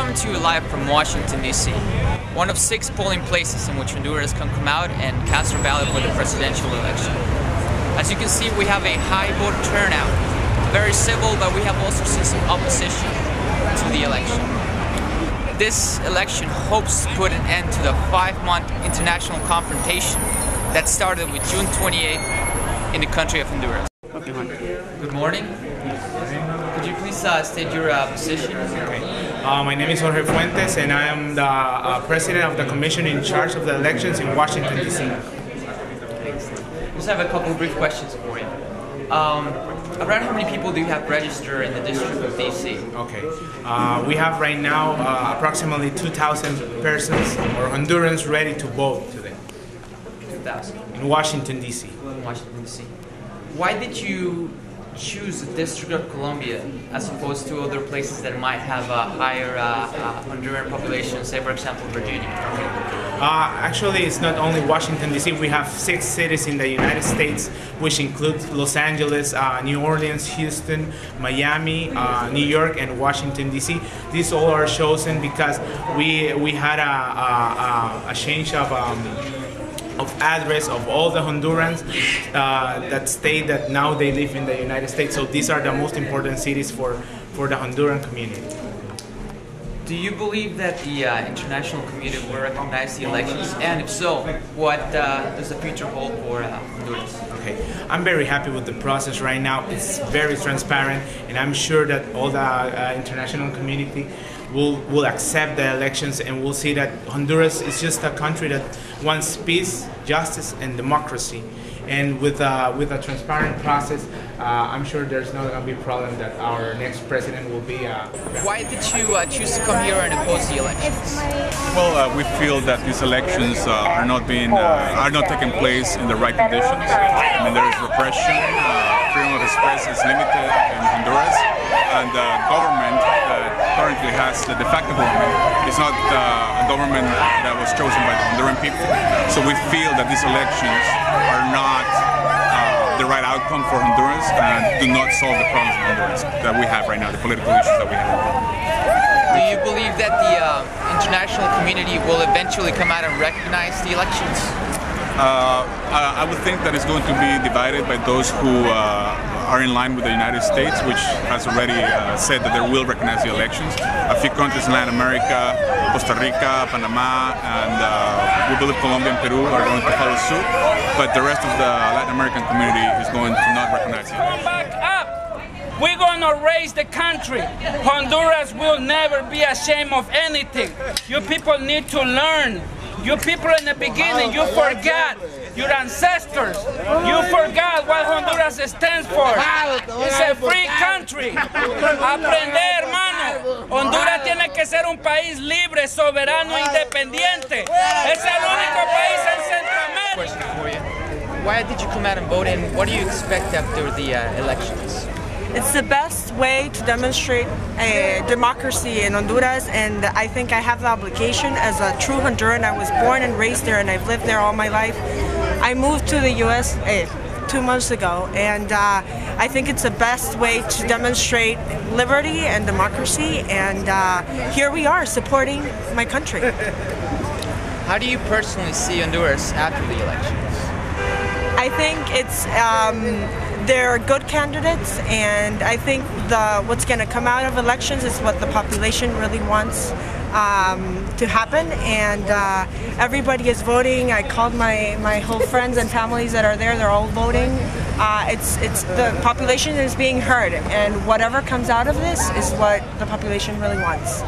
coming to you live from Washington, D.C., one of 6 polling places in which Honduras can come out and cast their ballot for the presidential election. As you can see, we have a high voter turnout, very civil, but we have also seen some opposition to the election. This election hopes to put an end to the 5-month international confrontation that started with June 28th in the country of Honduras. Okay. Good morning. Could you please state your position? Okay. My name is Jorge Fuentes, and I am the president of the commission in charge of the elections in Washington, D.C. Just have a couple of brief questions for you. Around how many people do you have registered in the district of D.C.? Okay. We have right now approximately 2,000 persons or Hondurans ready to vote today. 2,000. In Washington, D.C. Washington, D.C. Why did you choose the District of Columbia as opposed to other places that might have a higher Honduran population, say for example Virginia? Actually, it's not only Washington, D.C. We have 6 cities in the United States, which include Los Angeles, New Orleans, Houston, Miami, New York, and Washington, D.C. These all are chosen because we had a change of address of all the Hondurans that state that now they live in the United States. So these are the most important cities for the Honduran community. Do you believe that the international community will recognize the elections? And if so, what does the future hold for Honduras? Okay, I'm very happy with the process right now. It's very transparent, and I'm sure that all the international community will accept the elections, and we'll see that Honduras is just a country that wants peace, justice, and democracy. And with a transparent process, I'm sure there's not going to be a problem that our next president will be. Why did you choose to come here and oppose the elections? Well, we feel that these elections are not taking place in the right conditions. I mean, there is repression, freedom of express is limited in Honduras, and the government that currently has the de facto government is not a government that was chosen by the Honduran people. So we feel that these elections are not the right outcome for Honduras and do not solve the problems in Honduras that we have right now, the political issues that we have. Do you believe that the international community will eventually come out and recognize the elections? I would think that it's going to be divided by those who are in line with the United States, which has already said that they will recognize the elections. A few countries in Latin America, Costa Rica, Panama, and we believe Colombia and Peru are going to follow suit, but the rest of the Latin American community is going to not recognize the elections. Back up! We're going to raise the country. Honduras will never be ashamed of anything. You people need to learn. You people in the beginning, you forgot your ancestors. You forgot what Honduras stands for. It's a free country. Aprender, hermano. Honduras tiene que ser un país libre, soberano, independiente. Es el único país en Centroamérica. Question for you. Why did you come out and vote, and what do you expect after the elections? It's the best way to demonstrate democracy in Honduras, and I think I have the obligation as a true Honduran. I was born and raised there, and I've lived there all my life. I moved to the U.S. 2 months ago, and I think it's the best way to demonstrate liberty and democracy, and here we are supporting my country. How do you personally see Honduras after the elections? I think it's they're good candidates, and I think what's going to come out of elections is what the population really wants to happen, and everybody is voting. I called my whole friends and families that are there. They're all voting. It's the population is being heard, and whatever comes out of this is what the population really wants.